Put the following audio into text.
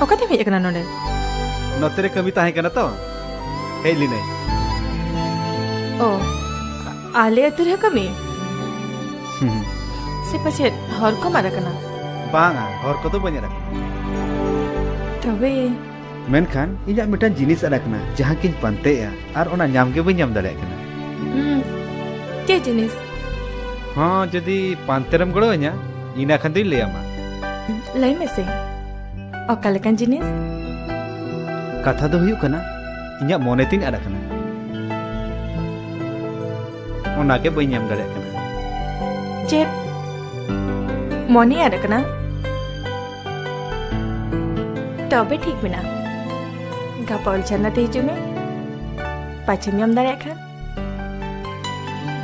ओकाते hedge कना नोडे नोते रे कमी ताहे कना तो हेज लिनाई ओ आले अतु रे कमी से पछे हर को मारा कना बांगा हर को तो बने रख तबे मेनखान इजा मिटान जिनिस अडकना जहां किन पंते या और ओना नाम के बई नाम दड़े कना के जिनिस हां जदी पांतेरम गड़ो냐 इना खान दई लेयामा लई में से ओकालकन जिनिस कथा दो हुयु कना इया मोने तीन अडकना ओना के बई नाम दड़े कना जे मोने अडकना तबे ठीक बिना गापा उलझना ते हिजुमे पाछे नाम दड़े खान